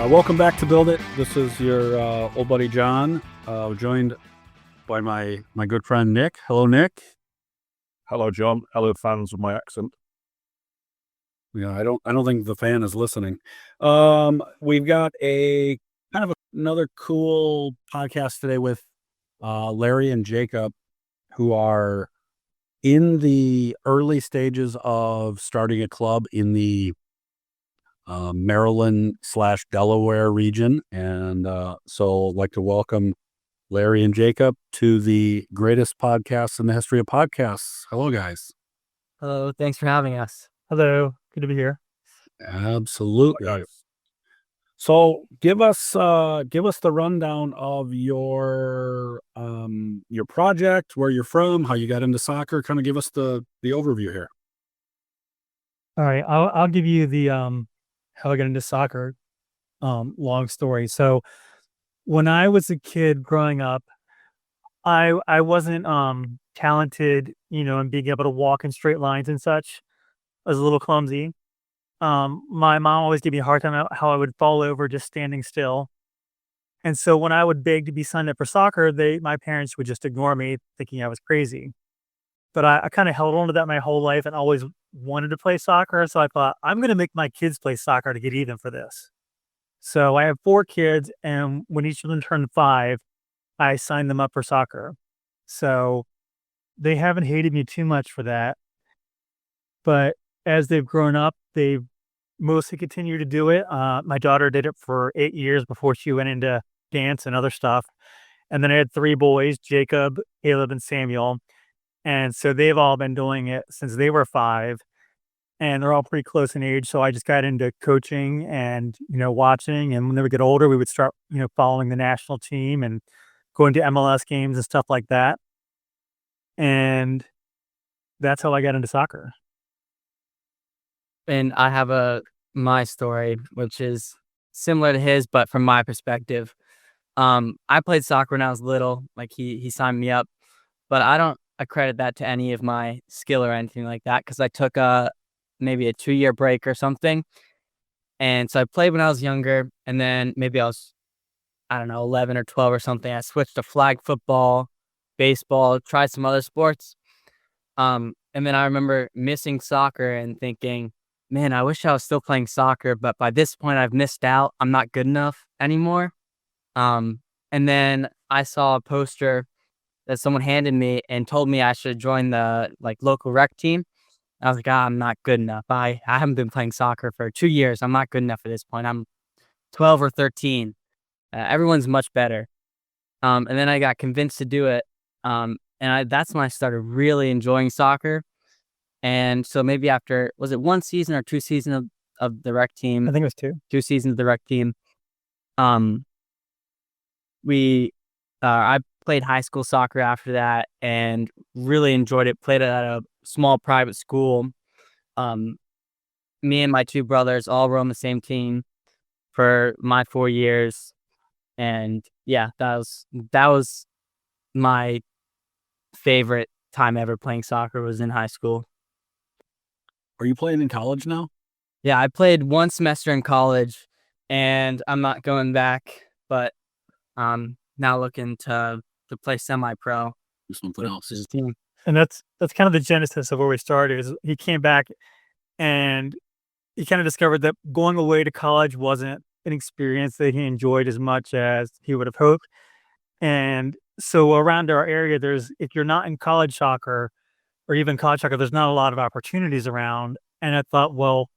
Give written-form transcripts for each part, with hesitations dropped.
Welcome back to Build It. This is your old buddy John, joined by my good friend Nick. Hello, Nick. Hello, John. Hello, fans of my accent. Yeah, I don't think the fan is listening. We've got a kind of another cool podcast today with Larry and Jacob, who are in the early stages of starting a club in the Maryland/Delaware region. And so I'd like to welcome Larry and Jacob to the greatest podcast in the history of podcasts. Hello, guys. Hello, thanks for having us. Hello, good to be here. Absolutely. Hi. So give us the rundown of your project, where you're from, how you got into soccer. Kind of give us the overview here. All right, I'll give you the how I got into soccer. Long story. So when I was a kid growing up, I wasn't talented, in being able to walk in straight lines and such. I was a little clumsy. My mom always gave me a hard time about how I would fall over just standing still. And so when I would beg to be signed up for soccer, my parents would just ignore me, thinking I was crazy. But I kind of held on to that my whole life and always wanted to play soccer. So I thought, I'm going to make my kids play soccer to get even for this. So I have 4 kids, and when each of them turned 5, I signed them up for soccer. So they haven't hated me too much for that. But as they've grown up, they've mostly continued to do it. My daughter did it for 8 years before she went into dance and other stuff. And then I had 3 boys, Jacob, Caleb, and Samuel. And so they've all been doing it since they were 5, and they're all pretty close in age. So I just got into coaching and, watching. And when they would get older, we would start, following the national team and going to MLS games and stuff like that. And that's how I got into soccer. And I have my story, which is similar to his, but from my perspective. I played soccer when I was little, like he signed me up, but I don't accredit that to any of my skill or anything like that, because I took maybe a 2-year break or something. And so I played when I was younger, and then maybe I was, 11 or 12 or something. I switched to flag football, baseball, tried some other sports. And then I remember missing soccer and thinking, man, I wish I was still playing soccer, but by this point I've missed out. I'm not good enough anymore. And then I saw a poster that someone handed me and told me I should join the local rec team. I was like, I'm not good enough. I haven't been playing soccer for 2 years. I'm not good enough at this point. I'm 12 or 13. Everyone's much better. And then I got convinced to do it. That's when I started really enjoying soccer. And so maybe after, was it 1 season or 2 seasons of the rec team? I think it was 2. 2 seasons of the rec team. I played high school soccer after that and really enjoyed it. Played at a small private school. Me and my 2 brothers all were on the same team for my 4 years. And yeah, that was my favorite time ever playing soccer, was in high school. Are you playing in college now? Yeah, I played 1 semester in college, and I'm not going back, but now looking to play semi-pro. Do something else. Team. And that's kind of the genesis of where we started. Is he came back and he kind of discovered that going away to college wasn't an experience that he enjoyed as much as he would have hoped. And so around our area, if you're not in college soccer or even college soccer, there's not a lot of opportunities around. And I thought, well,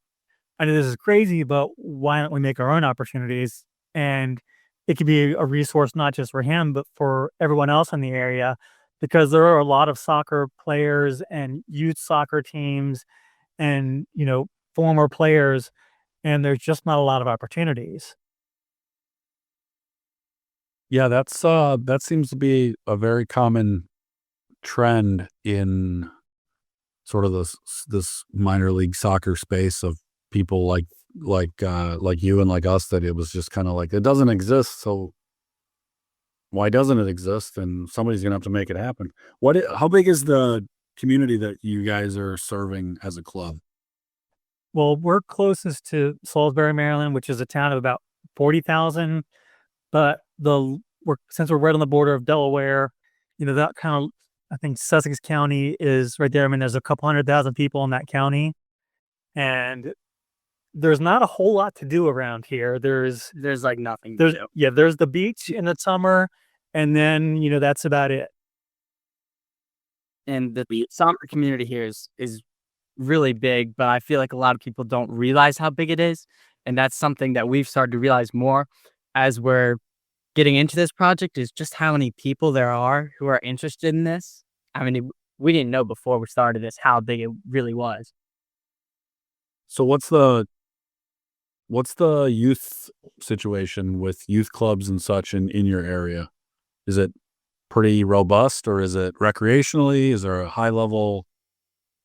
I know this is crazy, but why don't we make our own opportunities? And it could be a resource not just for him, but for everyone else in the area, because there are a lot of soccer players and youth soccer teams and, former players, and there's just not a lot of opportunities. Yeah, that seems to be a very common trend in sort of this minor league soccer space of people like you and like us, that it was just kind of like, it doesn't exist, so why doesn't it exist? And somebody's gonna have to make it happen. How big is the community that you guys are serving as a club? Well, we're closest to Salisbury, Maryland, which is a town of about 40,000. But since we're right on the border of Delaware, that kind of, I think Sussex County is right there. I mean, there's a couple 100,000 people in that county, and there's not a whole lot to do around here. There's like nothing to do. there's the beach in the summer, and then that's about it. And the soccer community here is really big, but I feel like a lot of people don't realize how big it is. And that's something that we've started to realize more as we're getting into this project, is just how many people there are who are interested in this. I mean, we didn't know before we started this how big it really was. So what's the youth situation with youth clubs and such in your area? Is it pretty robust, or is it recreationally? Is there a high level?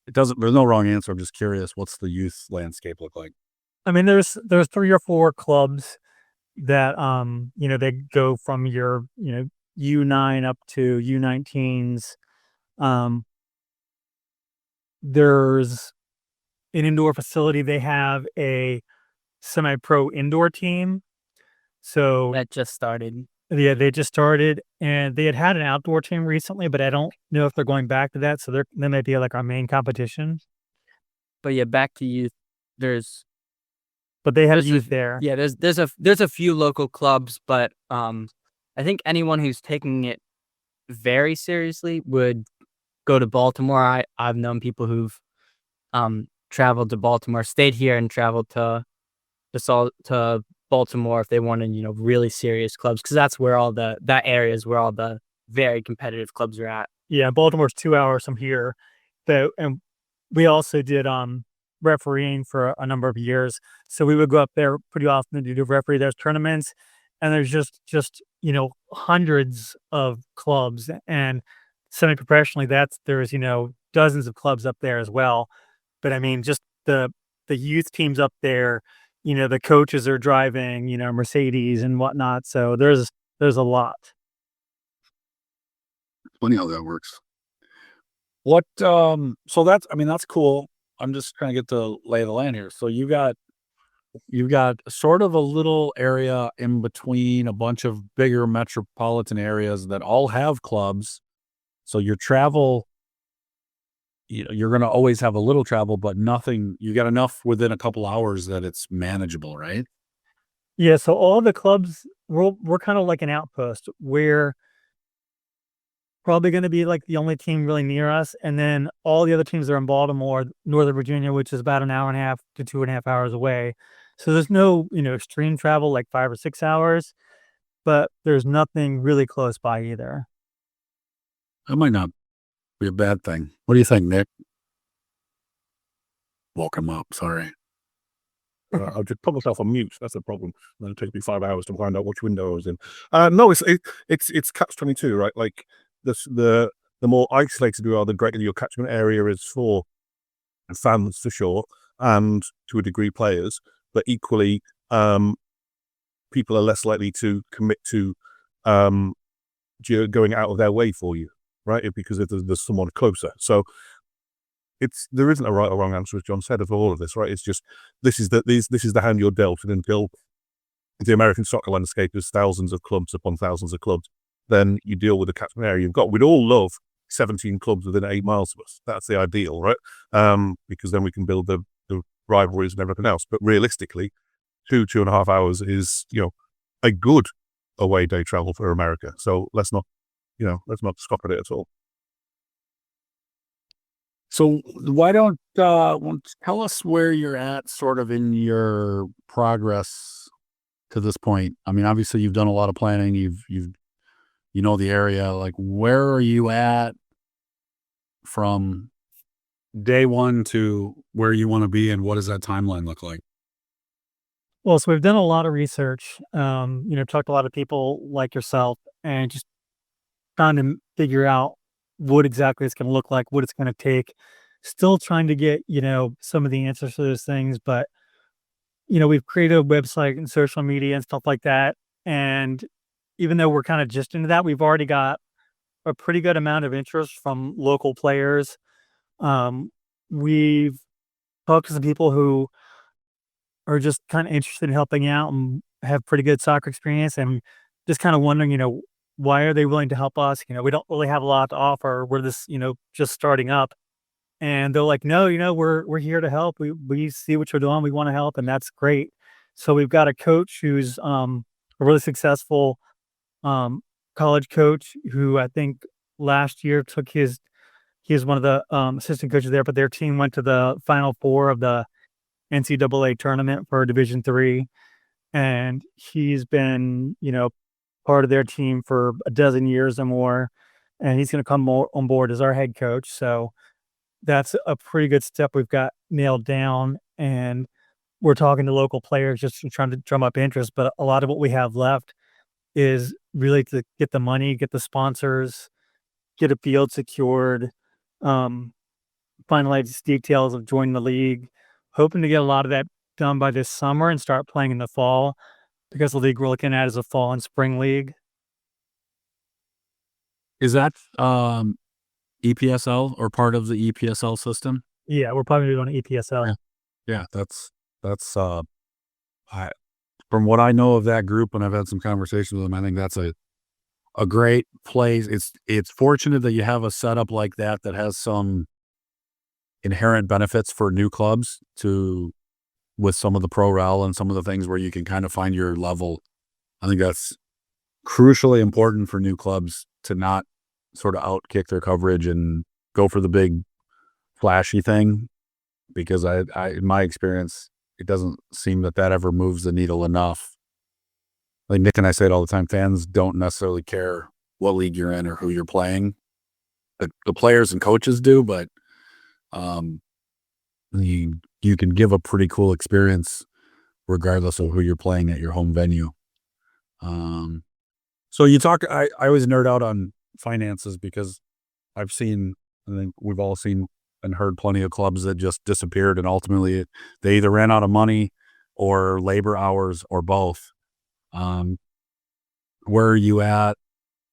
There's no wrong answer. I'm just curious. What's the youth landscape look like? I mean, there's 3 or 4 clubs that they go from your U9 up to U19s. There's an indoor facility. They have a semi-pro indoor team. So That just started. yeah, they just started, and they had an outdoor team recently, but I don't know if they're going back to that. So they might be like our main competition. But yeah, back to youth. But they had There's youth there. Yeah, there's a few local clubs, but I think anyone who's taking it very seriously would go to Baltimore. I've known people who've traveled to Baltimore, stayed here, and traveled to Baltimore if they wanted really serious clubs, because that's where that area is where all the very competitive clubs are at. Yeah, Baltimore's 2 hours from here. And we also did refereeing for a number of years, so we would go up there pretty often to do referee those tournaments. And there's just hundreds of clubs, and semi-professionally there's dozens of clubs up there as well. But I mean, just the youth teams up there, the coaches are driving Mercedes and whatnot, so there's a lot. Funny how that works. What so that's cool. I'm just trying to get the lay of the land here. So you've got sort of a little area in between a bunch of bigger metropolitan areas that all have clubs. So your travel, you're going to always have a little travel, but nothing, you got enough within a couple hours that it's manageable, right? Yeah, so all the clubs, we're kind of like an outpost. We're probably going to be like the only team really near us, and then all the other teams are in Baltimore, Northern Virginia, which is about an hour and a half to 2.5 hours away. So there's no extreme travel like 5 or 6 hours, but there's nothing really close by either. That might not be a bad thing. What do you think, Nick? Woke him up. Sorry. I'll just put myself on mute. That's the problem. Then it takes me 5 hours to find out which window I was in. No, it's catch-22, right? Like the more isolated you are, the greater your catchment area is for fans, for sure, and to a degree players. But equally, people are less likely to commit to going out of their way for you, right? Because there's someone closer. So there isn't a right or wrong answer, as John said, of all of this, right? It's just this is the hand you're dealt, and until the American soccer landscape is thousands of clubs upon thousands of clubs, then you deal with the catchment area you've got. We'd all love 17 clubs within 8 miles of us. That's the ideal, right? Because then we can build the rivalries and everything else. But realistically, 2.5 hours is a good away day travel for America. So let's not scoff at it at all. So why don't tell us where you're at sort of in your progress to this point. I mean, obviously you've done a lot of planning. You've the area. Like, where are you at from day one to where you want to be, and what does that timeline look like? Well, so we've done a lot of research, talked to a lot of people like yourself, and just trying to figure out what exactly it's going to look like, what it's going to take. Still trying to get, some of the answers to those things. But, we've created a website and social media and stuff like that. And even though we're kind of just into that, we've already got a pretty good amount of interest from local players. We've talked to some people who are just kind of interested in helping out, and have pretty good soccer experience, and just kind of wondering, why are they willing to help us? We don't really have a lot to offer. We're this, just starting up. And they're like, no, we're here to help. We see what you're doing. We want to help, and that's great. So we've got a coach who's a really successful um college coach who I think last year took he was one of the assistant coaches there, but their team went to the final four of the NCAA tournament for Division 3. And he's been, part of their team for a dozen years or more. And he's going to come on board as our head coach. So that's a pretty good step we've got nailed down. And we're talking to local players, just trying to drum up interest. But a lot of what we have left is really to get the money, get the sponsors, get a field secured, um, finalize details of joining the league. Hoping to get a lot of that done by this summer and start playing in the fall, because the league we're looking at is a fall and spring league. Is that EPSL or part of the EPSL system? Yeah, we're probably doing EPSL. Yeah, that's from what I know of that group, and I've had some conversations with them, I think that's a great place. It's fortunate that you have a setup like that has some inherent benefits for new clubs with some of the pro rel and some of the things where you can kind of find your level. I think that's crucially important for new clubs to not sort of outkick their coverage and go for the big flashy thing, because I in my experience, it doesn't seem that ever moves the needle enough. Like Nick and I say it all the time, fans don't necessarily care what league you're in or who you're playing. The players and coaches do, but you can give a pretty cool experience regardless of who you're playing at your home venue. So I always nerd out on finances, because I think we've all seen and heard plenty of clubs that just disappeared, and ultimately they either ran out of money or labor hours or both. Where are you at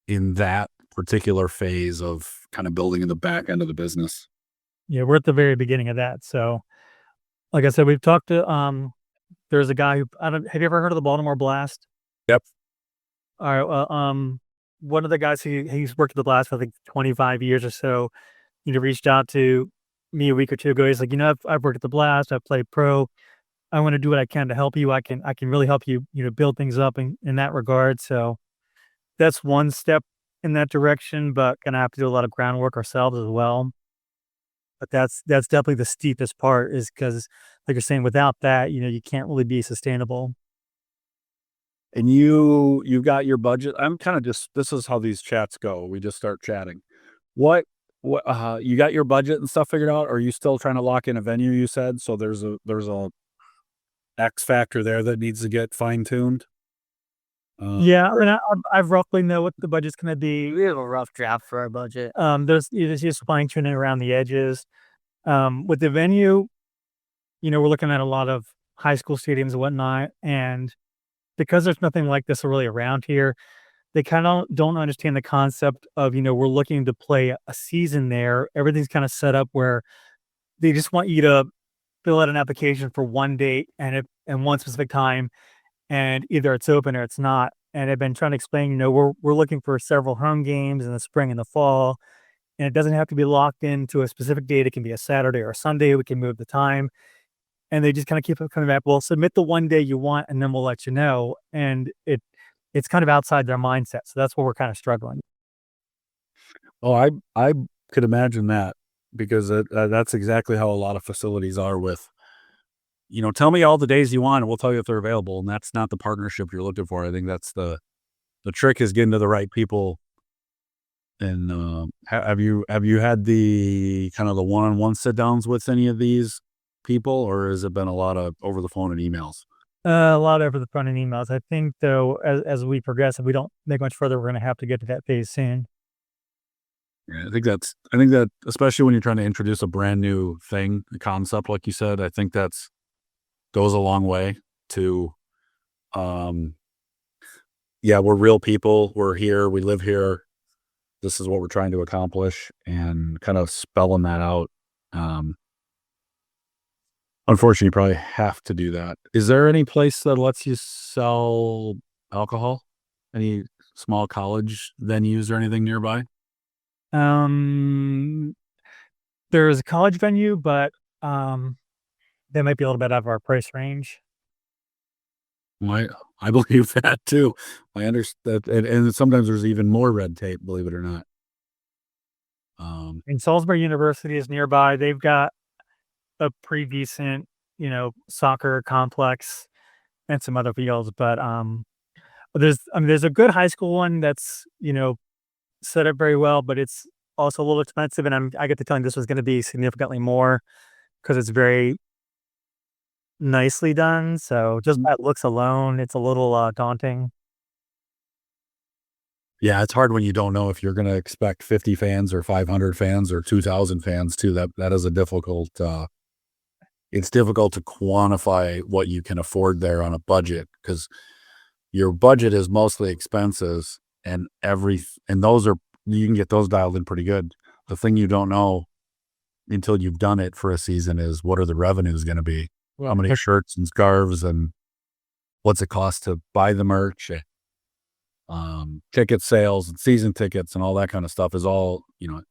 in that particular phase of kind of building in the back end of the business? Yeah, we're at the very beginning of that. So, like I said, we've talked to there's a guy who have you ever heard of the Baltimore Blast? Yep. All right. Well, one of the guys he's worked at the Blast for I think 25 years or so. Reached out to me a week or two ago. He's like, I've worked at the Blast. I've played pro. I want to do what I can to help you. I can really help you, build things up in that regard. So that's one step in that direction, but gonna have to do a lot of groundwork ourselves as well. But that's definitely the steepest part, is because, like you're saying, without that, you can't really be sustainable. And you've got your budget. I'm kind of this is how these chats go. We just start chatting. What you got your budget and stuff figured out? Or are you still trying to lock in a venue, you said? So there's a X factor there that needs to get fine tuned. Yeah, I mean, I've roughly know what the budget's gonna be. We have a rough draft for our budget. There's just fine tuning around the edges. With the venue, we're looking at a lot of high school stadiums and whatnot, and because there's nothing like this really around here, they kind of don't understand the concept of, we're looking to play a season there. Everything's kind of set up where they just want you to fill out an application for one date and one specific time, and either it's open or it's not. And I've been trying to explain, we're looking for several home games in the spring and the fall, and it doesn't have to be locked into a specific date. It can be a Saturday or a Sunday. We can move the time. And they just kind of keep coming back. Well, submit the one day you want, and then we'll let you know. And it's kind of outside their mindset. So that's where we're kind of struggling. Oh, I could imagine that, because that's exactly how a lot of facilities are with, tell me all the days you want and we'll tell you if they're available. And that's not the partnership you're looking for. I think that's the trick, is getting to the right people. And have you had the kind of the one-on-one sit downs with any of these people, or has it been a lot of over the phone and emails? A lot over the phone and emails. I think, though, as we progress, if we don't make much further, we're going to have to get to that phase soon. Yeah, I think that especially when you're trying to introduce a brand new thing, a concept, like you said, I think that's goes a long way to, yeah, we're real people. We're here. We live here. This is what we're trying to accomplish, and kind of spelling that out. Unfortunately, you probably have to do that. Is there any place that lets you sell alcohol? Any small college venues or anything nearby? Um, there's a college venue, but they might be a little bit out of our price range. I believe that too. I understand, and sometimes there's even more red tape, believe it or not. And Salisbury University is nearby. They've got a pretty decent, soccer complex and some other fields, but there's a good high school one that's set up very well, but it's also a little expensive. And I get the feeling this was going to be significantly more because it's very nicely done. So just by looks alone, it's a little daunting. Yeah, it's hard when you don't know if you're going to expect 50 fans or 500 fans or 2,000 fans too. That is a difficult. It's difficult to quantify what you can afford there on a budget because your budget is mostly expenses and those you can get those dialed in pretty good. The thing you don't know until you've done it for a season is what are the revenues going to be? How many shirts and scarves and what's it cost to buy the merch? Ticket sales and season tickets and all that kind of stuff is all, you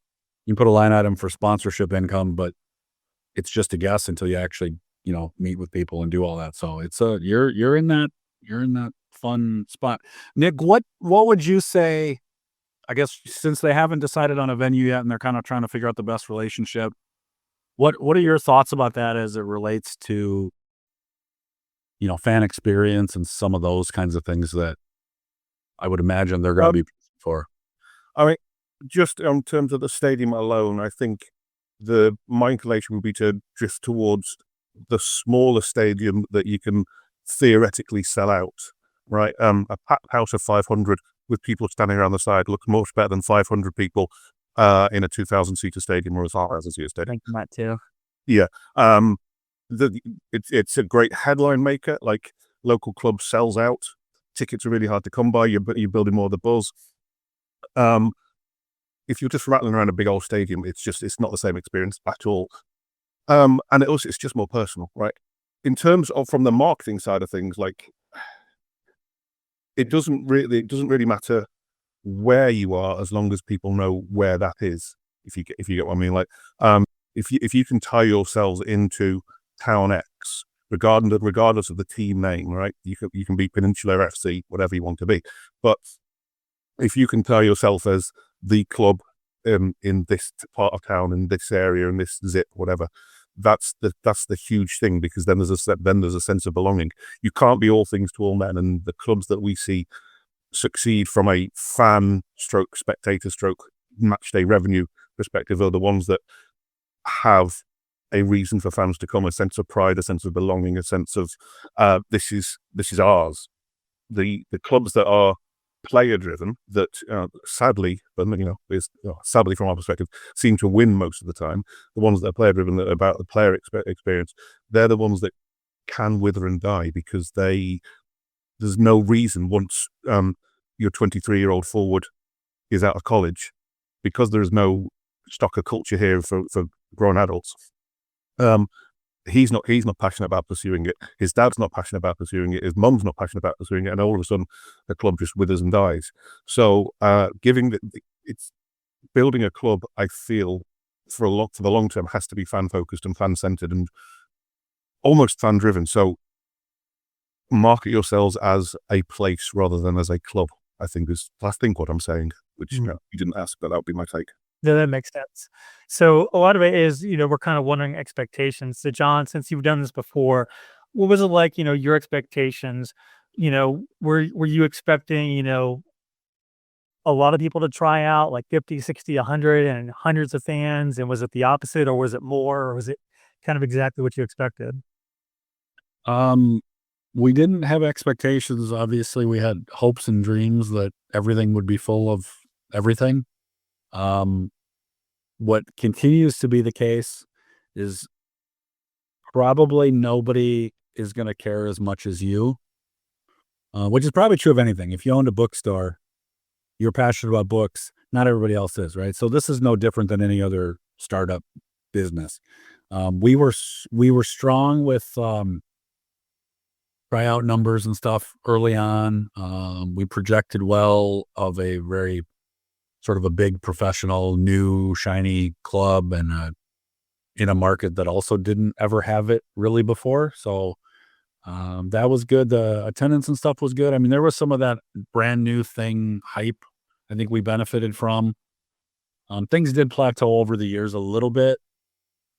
can put a line item for sponsorship income, but it's just a guess until you actually, meet with people and do all that. So it's you're in that fun spot. Nick, what would you say, I guess since they haven't decided on a venue yet and they're kind of trying to figure out the best relationship, what are your thoughts about that as it relates to, fan experience and some of those kinds of things that I would imagine they're going to be for? I mean, just in terms of the stadium alone, I think my inclination would be to drift towards the smaller stadium that you can theoretically sell out, right? A packed house of 500 with people standing around the side looks much better than 500 people in a 2,000-seater stadium or a 1,000-seater stadium. I think that too. Yeah. It's a great headline maker. Like local club sells out. Tickets are really hard to come by. You're building more of the buzz. If you're just rattling around a big old stadium, it's not the same experience at all. And it's just more personal, right? In terms of from the marketing side of things, like it doesn't really matter where you are as long as people know where that is. If you get what I mean, like if you can tie yourselves into Town X, regardless of the team name, right? You can be Peninsula FC, whatever you want to be, but if you can tie yourself as the club in this part of town, in this area, in this zip, whatever, that's the huge thing, because then there's a sense of belonging. You can't be all things to all men, and the clubs that we see succeed from a fan stroke spectator stroke match day revenue perspective are the ones that have a reason for fans to come, a sense of pride, a sense of belonging, a sense of this is ours. The clubs that are player driven, that sadly from our perspective seem to win most of the time, the ones that are player driven, that are about the player experience, they're the ones that can wither and die, because there's no reason once your 23-year-old forward is out of college, because there is no stock of culture here for grown adults. He's not passionate about pursuing it. His dad's not passionate about pursuing it. His mum's not passionate about pursuing it, and all of a sudden, the club just withers and dies. So, it's building a club, I feel, for the long term, has to be fan focused and fan centered and almost fan driven. So, market yourselves as a place rather than as a club, I think what I'm saying, which you didn't ask, but that would be my take. No, that makes sense. So a lot of it is, we're kind of wondering expectations. So John, since you've done this before, what was it like, your expectations? Were you expecting, a lot of people to try out, like 50, 60, 100 and hundreds of fans? And was it the opposite, or was it more, or was it kind of exactly what you expected? We didn't have expectations. Obviously, we had hopes and dreams that everything would be full of everything. What continues to be the case is probably nobody is going to care as much as you, which is probably true of anything. If you owned a bookstore, you're passionate about books. Not everybody else is, right? So this is no different than any other startup business. We were strong with tryout numbers and stuff early on. We projected well of a very sort of a big professional, new, shiny club, and in a market that also didn't ever have it really before. So that was good. The attendance and stuff was good. I mean, there was some of that brand new thing hype I think we benefited from. Things did plateau over the years a little bit,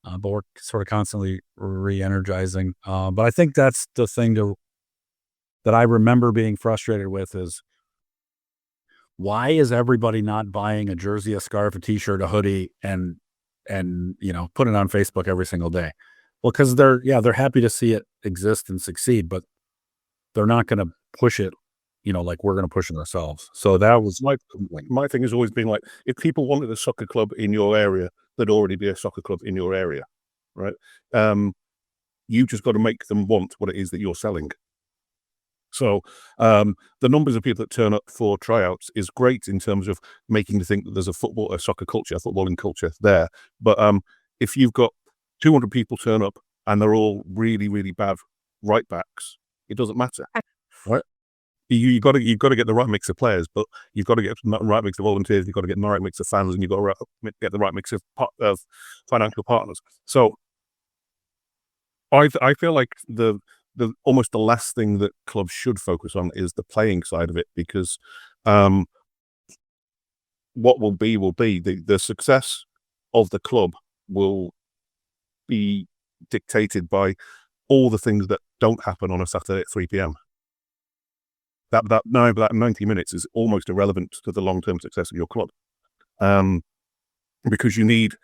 but we're sort of constantly re-energizing. But I think that's the thing that I remember being frustrated with is, why is everybody not buying a jersey, a scarf, a t-shirt, a hoodie, and putting it on Facebook every single day? Well, because they're happy to see it exist and succeed, but they're not going to push it, like we're going to push it ourselves. So that was My thing has always been like, if people wanted a soccer club in your area, there'd already be a soccer club in your area, right? You just got to make them want what it is that you're selling. So the numbers of people that turn up for tryouts is great in terms of making you think that there's a soccer culture, a footballing culture there. But if you've got 200 people turn up and they're all really, really bad right backs, it doesn't matter, right? You got to get the right mix of players, but you've got to get the right mix of volunteers. You've got to get the right mix of fans, and you've got to get the right mix of financial partners. So I feel like the almost the last thing that clubs should focus on is the playing side of it, because what will be the success of the club will be dictated by all the things that don't happen on a Saturday at 3 p.m. That 90 minutes is almost irrelevant to the long-term success of your club, because you need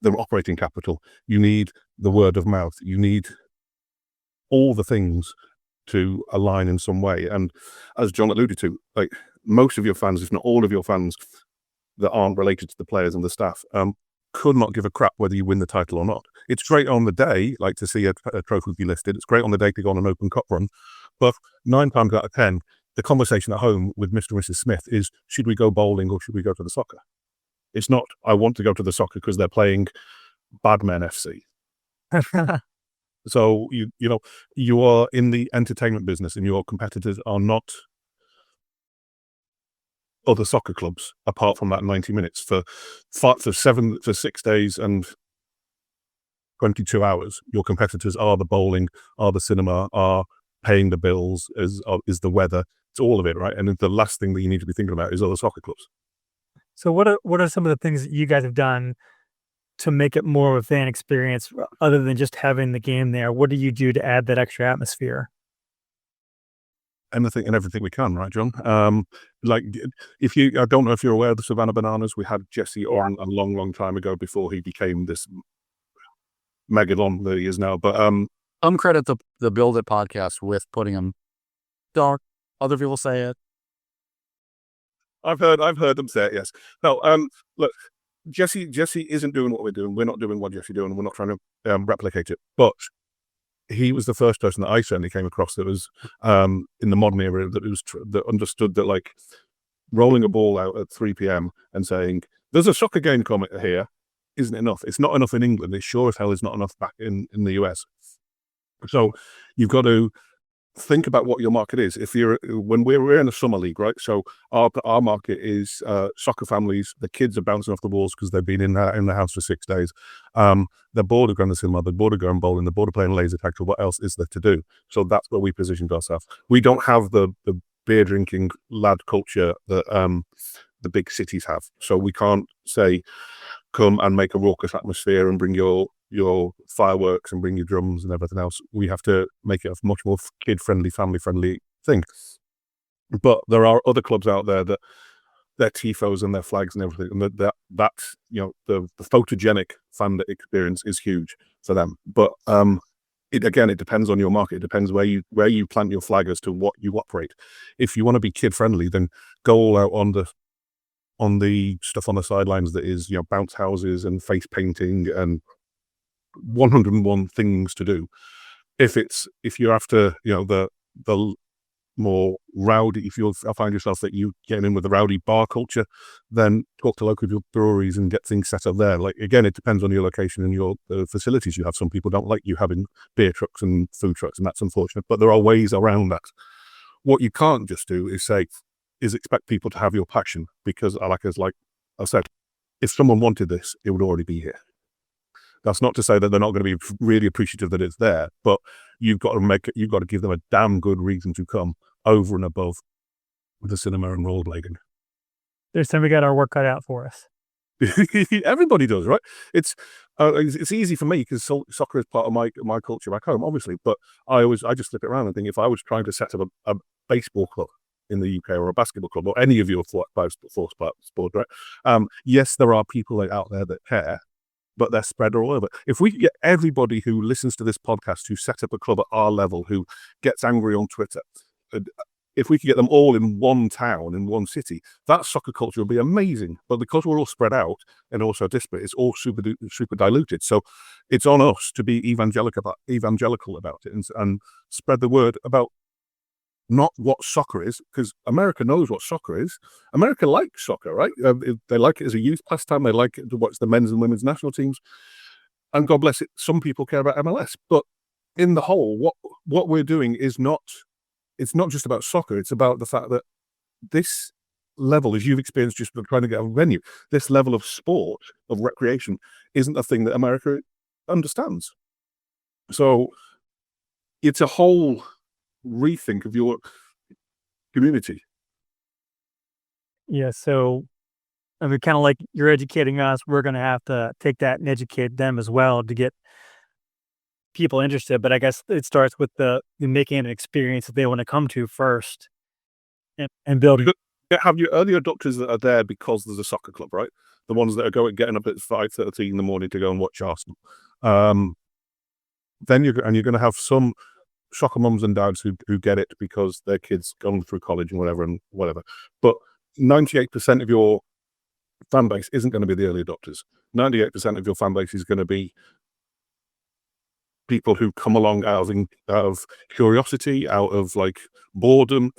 the operating capital, you need the word of mouth, you need all the things to align in some way. And as John alluded to, like, most of your fans, if not all of your fans that aren't related to the players and the staff, could not give a crap whether you win the title or not. It's great on the day, like to see a trophy be listed. It's great on the day to go on an open cup run. But 9 times out of 10, the conversation at home with Mr. and Mrs. Smith is, should we go bowling or should we go to the soccer? It's not, I want to go to the soccer because they're playing Badmen FC. So you are in the entertainment business, and your competitors are not other soccer clubs apart from that 90 minutes for 6 days and 22 hours. Your competitors are the bowling, are the cinema, are paying the bills, is the weather. It's all of it, right? And the last thing that you need to be thinking about is other soccer clubs. So what are some of the things that you guys have done to make it more of a fan experience other than just having the game there? What do you do to add that extra atmosphere? Anything and everything we can, right, John? Like, I don't know if you're aware of the Savannah Bananas. We had Jesse on a long, long time ago before he became this megalon that he is now. But credit the Build It podcast with putting him dark. Other people say it. I've heard them say it. Yes. No. Look, Jesse isn't doing what we're doing. We're not doing what Jesse's doing. We're not trying to replicate it. But he was the first person that I certainly came across that was in the modern era that understood that, like, rolling a ball out at 3 p.m. and saying there's a soccer game coming here isn't enough. It's not enough in England. It sure as hell is not enough back in the US. So you've got to think about what your market is. When we're in a summer league, right? So our market is soccer families. The kids are bouncing off the walls because they've been in the house for 6 days. They're bored of going to cinema. They're bored of going bowling. They're bored of playing laser tag. So what else is there to do? So that's where we positioned ourselves. We don't have the beer drinking lad culture that the big cities have. So we can't say, come and make a raucous atmosphere and bring your fireworks and bring your drums and everything else. We have to make it a much more kid-friendly, family-friendly thing. But there are other clubs out there that their tifos and their flags and everything, and that the photogenic fan experience is huge for them. But it depends on your market. It depends where you plant your flag as to what you operate. If you want to be kid-friendly, then go all out on the stuff on the sidelines that is, bounce houses and face painting and 101 things to do. If you're after, the more rowdy, if you find yourself that you getting in with the rowdy bar culture, then talk to local breweries and get things set up there. Like, again, it depends on your location and your facilities you have. Some people don't like you having beer trucks and food trucks, and that's unfortunate, but there are ways around that. What you can't just do is expect people to have your passion, because like I said, if someone wanted this, it would already be here. That's not to say that they're not going to be really appreciative that it's there, but you've got to give them a damn good reason to come over and above the cinema and rollerblading. There's time we got our work cut out for us. Everybody does, right? It's easy for me because soccer is part of my culture back home, obviously. But I just flip it around and think, if I was trying to set up a baseball club in the UK, or a basketball club, or any of your four sports, right? Yes, there are people out there that care, but they're spread all over. If we get everybody who listens to this podcast who set up a club at our level, who gets angry on Twitter, if we could get them all in one town, in one city, that soccer culture would be amazing. But because we're all spread out and also disparate, it's all super diluted. So it's on us to be evangelical about it and spread the word about not what soccer is, because America knows what soccer is. America likes soccer, right? They like it as a youth pastime. They like it to watch the men's and women's national teams. And God bless it, some people care about MLS. But in the whole, what we're doing is not, it's not just about soccer. It's about the fact that this level, as you've experienced just trying to get a venue, this level of sport, of recreation, isn't a thing that America understands. So it's a whole rethink of your community. Yeah, so I mean, kind of like you're educating us, we're going to have to take that and educate them as well to get people interested. But I guess it starts with the making an experience that they want to come to first, and building. Have your early adopters that are there because there's a soccer club, right? The ones that are getting up at 5:30 in the morning to go and watch Arsenal. Then you're going to have some soccer mums and dads who get it because their kids gone through college and whatever. But 98% of your fan base isn't going to be the early adopters. 98% of your fan base is going to be people who come along out of curiosity, out of like boredom.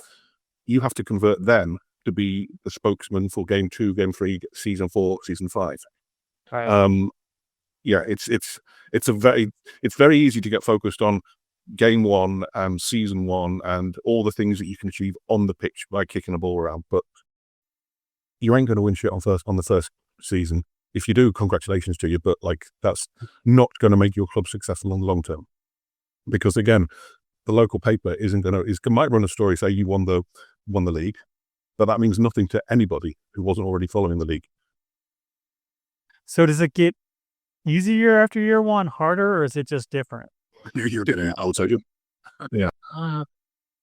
You have to convert them to be the spokesman for game 2, game 3, season 4, season 5. Right. Yeah, it's very easy to get focused on game 1 and season 1 and all the things that you can achieve on the pitch by kicking a ball around, but you ain't going to win shit on the first season. If you do, congratulations to you, but like, that's not going to make your club successful in the long term, because again, the local paper might run a story say you won the league, but that means nothing to anybody who wasn't already following the league. So does it get easier after year 1, harder, or is it just different? You're getting it outside you. Yeah.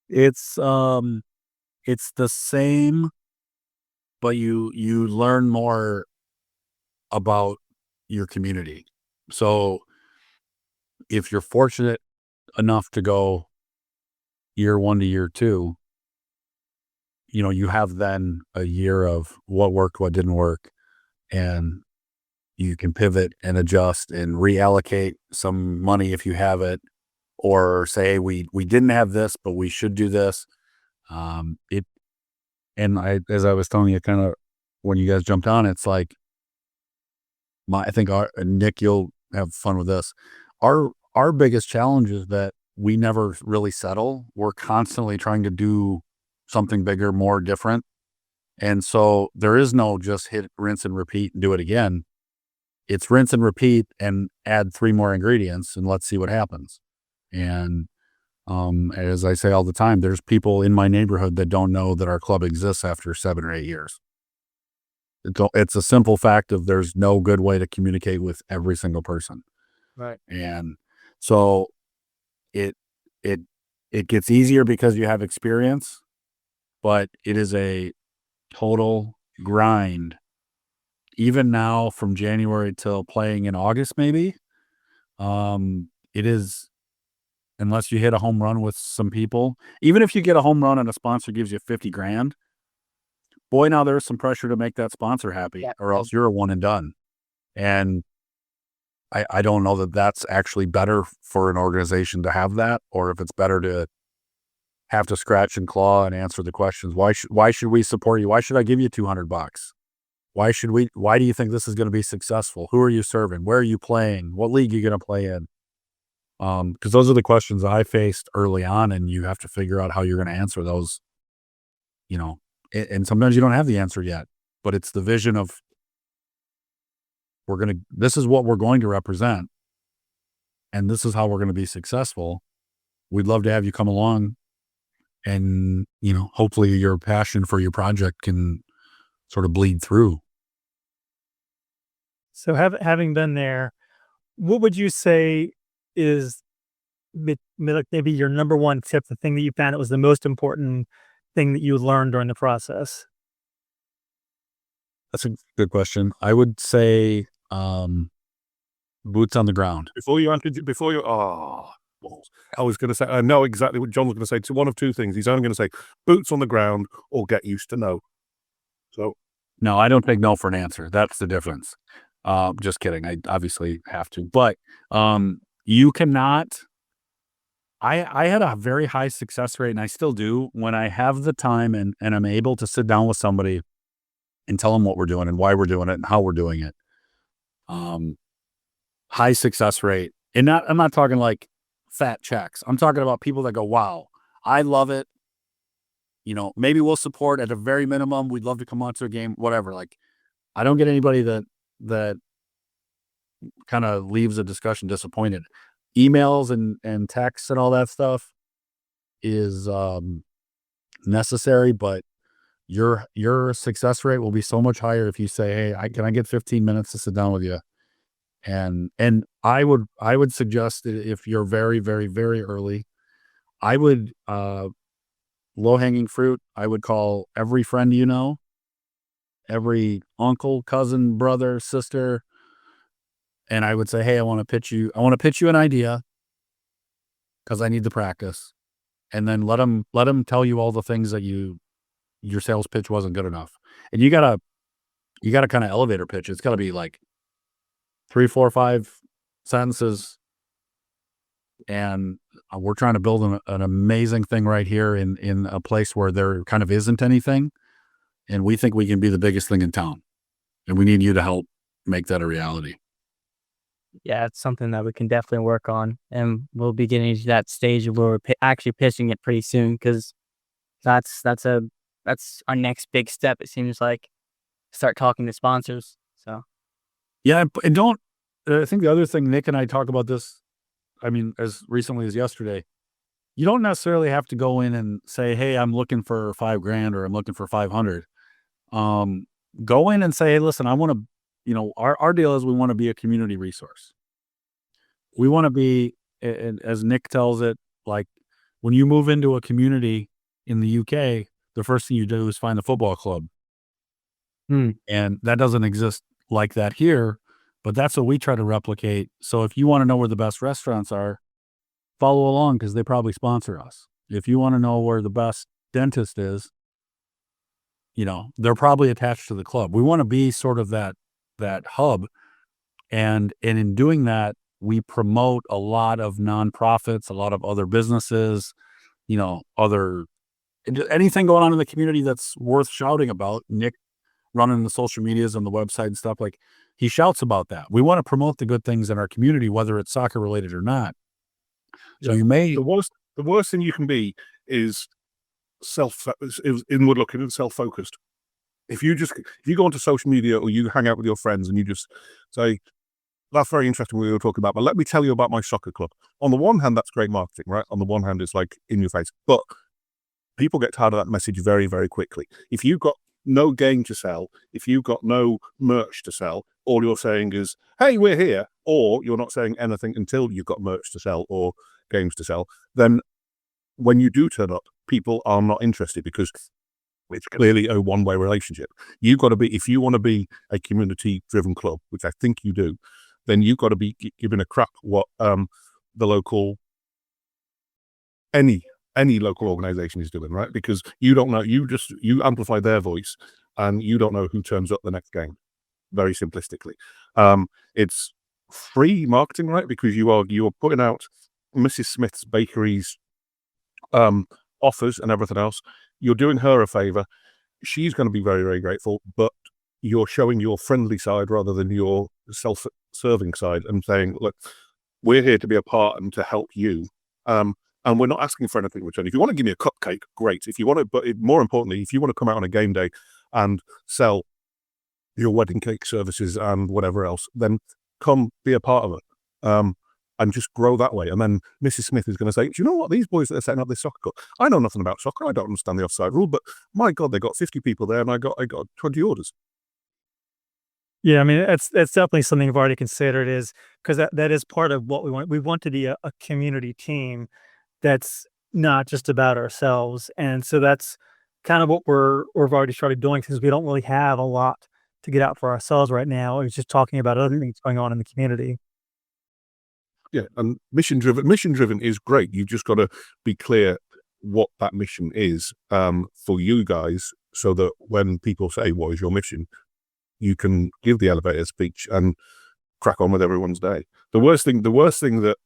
It's the same, but you learn more about your community. So if you're fortunate enough to go year 1 to year 2, you have then a year of what worked, what didn't work, and you can pivot and adjust and reallocate some money if you have it, or say we didn't have this, but we should do this. As I was telling you, kind of when you guys jumped on, it's like I think Nick, you'll have fun with this. Our biggest challenge is that we never really settle. We're constantly trying to do something bigger, more different. And so there is no just hit, rinse and repeat and do it again. It's rinse and repeat and add 3 more ingredients and let's see what happens. And as I say all the time, there's people in my neighborhood that don't know that our club exists after 7 or 8 years. It's a simple fact of there's no good way to communicate with every single person. Right. And so it gets easier because you have experience, but it is a total grind. Even now, from January till playing in August, maybe, it is, unless you hit a home run with some people. Even if you get a home run and a sponsor gives you $50,000, boy, now there's some pressure to make that sponsor happy, or else you're a one and done. And I don't know that that's actually better for an organization to have that, or if it's better to have to scratch and claw and answer the questions. Why should we support you? Why should I give you $200? Why do you think this is going to be successful? Who are you serving? Where are you playing? What league are you going to play in? Because those are the questions I faced early on, and you have to figure out how you're going to answer those, and sometimes you don't have the answer yet, but it's the vision of, this is what we're going to represent, and this is how we're going to be successful. We'd love to have you come along, and, hopefully your passion for your project can sort of bleed through. So having been there, what would you say is maybe your number one tip, the thing that you found that was the most important thing that you learned during the process? That's a good question. I would say boots on the ground. I was going to say, I know exactly what John was going to say. To one of two things. He's only going to say boots on the ground or get used to no. So, no, I don't take no for an answer. That's the difference. Just kidding. I obviously have to, but you cannot. I had a very high success rate, and I still do, when I have the time and I'm able to sit down with somebody and tell them what we're doing and why we're doing it and how we're doing it. High success rate. And I'm not talking like fat checks. I'm talking about people that go, wow, I love it. Maybe we'll support at a very minimum. We'd love to come on to a game, whatever. Like, I don't get anybody that kind of leaves a discussion disappointed. Emails and texts and all that stuff is necessary, but your success rate will be so much higher if you say, hey, can I get 15 minutes to sit down with you? And I would suggest that if you're very, very, very early, I would low-hanging fruit, I would call every friend every uncle, cousin, brother, sister, and I would say, hey, I want to pitch you an idea because I need the practice. And then let them tell you all the things that your sales pitch wasn't good enough. And you gotta kind of elevator pitch. It's gotta be like 3, 4, 5 sentences. And we're trying to build an amazing thing right here in a place where there kind of isn't anything. And we think we can be the biggest thing in town. And we need you to help make that a reality. Yeah, it's something that we can definitely work on, and we'll be getting to that stage where we're actually pitching it pretty soon, because that's our next big step. It seems like, start talking to sponsors. So yeah, and I think the other thing, Nick and I talk about this, I mean, as recently as yesterday, you don't necessarily have to go in and say, hey, I'm looking for $5,000 or I'm looking for 500. Go in and say, hey, listen, I want to, our deal is we want to be a community resource. We want to be, as Nick tells it, like when you move into a community in the UK, the first thing you do is find a football club. And that doesn't exist like that here, but that's what we try to replicate. So if you want to know where the best restaurants are, follow along because they probably sponsor us. If you want to know where the best dentist is, they're probably attached to the club. We want to be sort of that hub. And in doing that, we promote a lot of nonprofits, a lot of other businesses, anything going on in the community that's worth shouting about. Nick running the social medias and the website and stuff, like, he shouts about that. We want to promote the good things in our community, whether it's soccer related or not. So the worst thing you can be is inward looking and self-focused. If you go onto social media or you hang out with your friends and you just say, that's very interesting what we were talking about, but let me tell you about my soccer club. On the one hand, that's great marketing, right? On the one hand, it's like in your face, but people get tired of that message very, very quickly. If you've got no game to sell, if you've got no merch to sell, all you're saying is, hey, we're here, or you're not saying anything until you've got merch to sell or games to sell, then when you do turn up, people are not interested because it's clearly a one-way relationship. You've got to be, if you want to be a community-driven club, which I think you do, then you've got to be giving a crap what the local, any local organization is doing, right? Because you don't know, you amplify their voice and you don't know who turns up the next game, very simplistically. It's free marketing, right? Because you are putting out Mrs. Smith's Bakery's offers and everything else. You're doing her a favor. She's going to be very, very grateful, but you're showing your friendly side rather than your self-serving side and saying, look, we're here to be a part and to help you. And we're not asking for anything in return. If you want to give me a cupcake, great. If you want to, but more importantly, if you want to come out on a game day and sell your wedding cake services and whatever else, then come be a part of it. And just grow that way. And then Mrs. Smith is going to say, do you know what? These boys that are setting up this soccer club, I know nothing about soccer. I don't understand the offside rule, but my God, they got 50 people there and I got 20 orders. Yeah, I mean, that's definitely something we've already considered, is because that is part of what we want. We want to be a community team that's not just about ourselves. And so that's kind of what we've already started doing, since we don't really have a lot to get out for ourselves right now. It's just talking about other things going on in the community. Yeah, and mission driven is great. You've just got to be clear what that mission is for you guys, so that when people say, what is your mission, you can give the elevator speech and crack on with everyone's day. The worst thing that,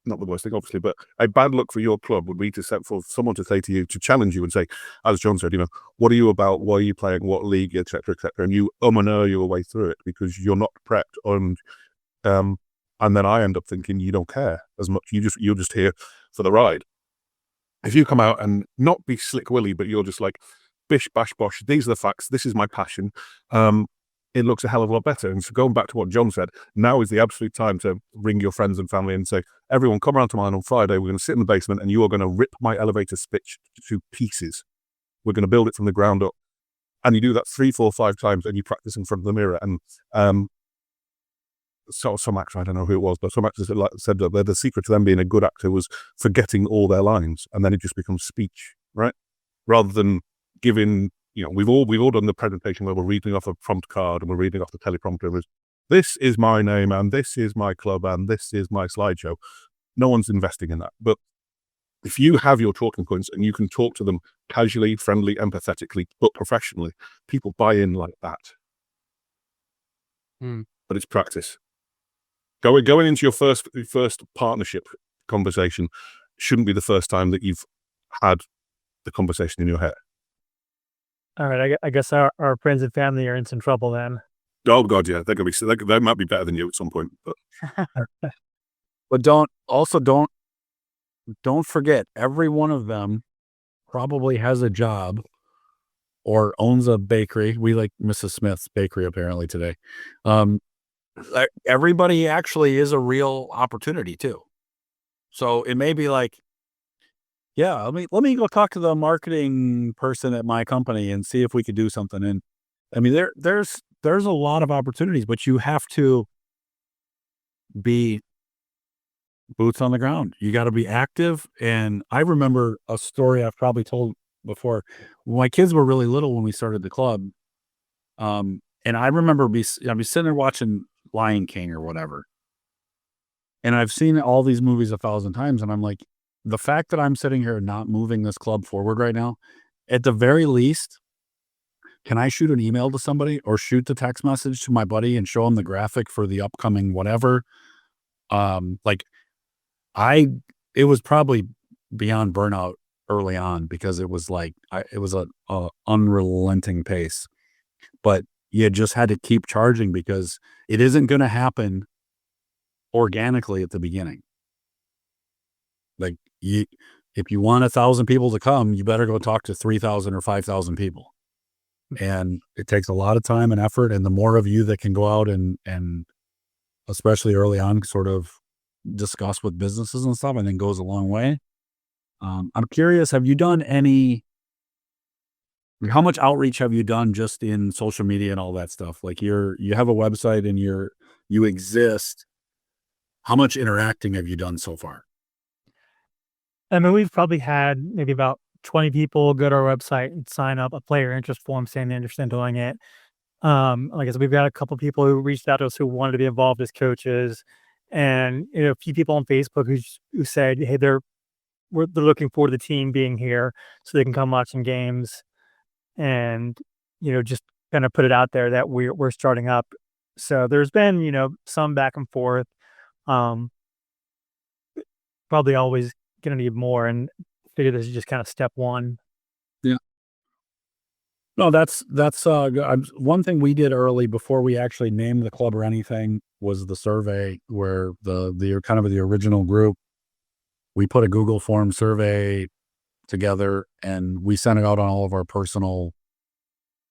not the worst thing, obviously, but a bad look for your club would be for someone to say to you, to challenge you and say, as John said, what are you about? Why are you playing? What league, etc., etc. And you and your way through it because you're not prepped. And then I end up thinking you don't care as much. You're just here for the ride. If you come out and not be slick willy, but you're just like, bish, bash, bosh, these are the facts, this is my passion, it looks a hell of a lot better. And so going back to what John said, now is the absolute time to ring your friends and family and say, everyone, come around to mine on Friday. We're going to sit in the basement and you are going to rip my elevator speech to pieces. We're going to build it from the ground up. And you do that 3, 4, 5 times and you practice in front of the mirror. And some actor, I don't know who it was, but some actors said that the secret to them being a good actor was forgetting all their lines, and then it just becomes speech, right? Rather than giving, we've all done the presentation where we're reading off a prompt card and we're reading off the teleprompter. This is my name and this is my club and this is my slideshow. No one's investing in that. But if you have your talking points and you can talk to them casually, friendly, empathetically, but professionally, people buy in like that. But it's practice. Going into your first partnership conversation shouldn't be the first time that you've had the conversation in your head. All right, I guess our friends and family are in some trouble then. Oh God, yeah, they might be better than you at some point. But don't forget, every one of them probably has a job or owns a bakery. We like Mrs. Smith's bakery apparently today. Everybody actually is a real opportunity too. So it may be like, yeah, let me go talk to the marketing person at my company and see if we could do something. And I mean, there's a lot of opportunities, but you have to be boots on the ground. You got to be active. And I remember a story I've probably told before. When my kids were really little when we started the club, and I remember I'd be sitting there watching Lion King or whatever. And I've seen all these movies 1,000 times. And I'm like, the fact that I'm sitting here not moving this club forward right now, at the very least, can I shoot an email to somebody or shoot the text message to my buddy and show him the graphic for the upcoming whatever? It was probably beyond burnout early on because it was like, it was a unrelenting pace, but you just had to keep charging because it isn't going to happen organically at the beginning. Like if you want 1,000 people to come, you better go talk to 3,000 or 5,000 people. And it takes a lot of time and effort. And the more of you that can go out and especially early on, sort of discuss with businesses and stuff, I think goes a long way. I'm curious, have you done how much outreach have you done just in social media and all that stuff? Like you have a website and you exist. How much interacting have you done so far? I mean, we've probably had maybe about 20 people go to our website and sign up a player interest form saying they're interested in doing it. Like I said, we've got a couple people who reached out to us who wanted to be involved as coaches, and a few people on Facebook who said, hey, they're looking forward to the team being here so they can come watch some games, and just kind of put it out there that we're starting up. So there's been some back and forth. Probably always going to need more, and figure this is just kind of step one. No, that's one thing we did early before we actually named the club or anything was the survey where the kind of the original group, we put a Google form survey together and we sent it out on all of our personal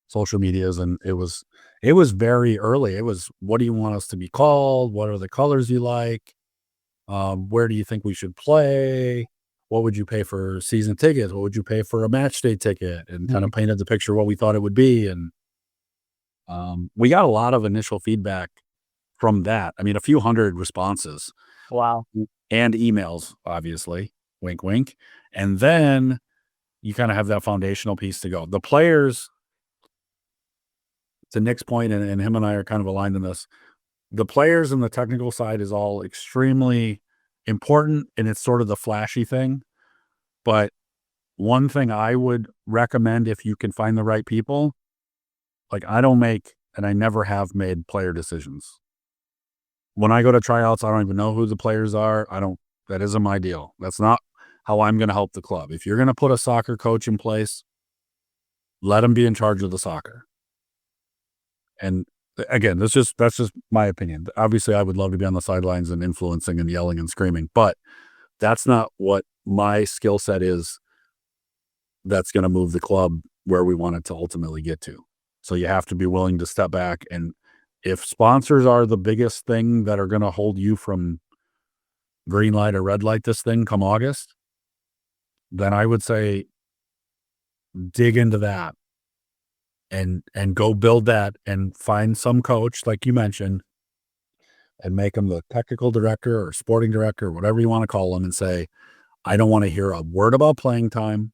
social medias, and it was very early. It was, what do you want us to be called? What are the colors you like? Where do you think we should play? What would you pay for season tickets? What would you pay for a match day ticket? And kind of painted the picture of what we thought it would be. And we got a lot of initial feedback from that. I mean, a few hundred responses. Wow. And emails, obviously. Wink, wink. And then you kind of have that foundational piece to go. The players, to Nick's point, and him and I are kind of aligned in this, the players and the technical side is all extremely important, and it's sort of the flashy thing. But one thing I would recommend, if you can find the right people, like I don't make, and I never have made player decisions. When I go to tryouts, I don't even know who the players are. That isn't my deal. That's not how I'm going to help the club. If you're going to put a soccer coach in place, let him be in charge of the soccer. And again, that's just my opinion. Obviously, I would love to be on the sidelines and influencing and yelling and screaming, but that's not what my skill set is. That's going to move the club where we want it to ultimately get to. So you have to be willing to step back. And if sponsors are the biggest thing that are going to hold you from green light or red light this thing come August, then I would say dig into that. And go build that and find some coach, like you mentioned, and make him the technical director or sporting director, whatever you want to call him, and say, I don't want to hear a word about playing time.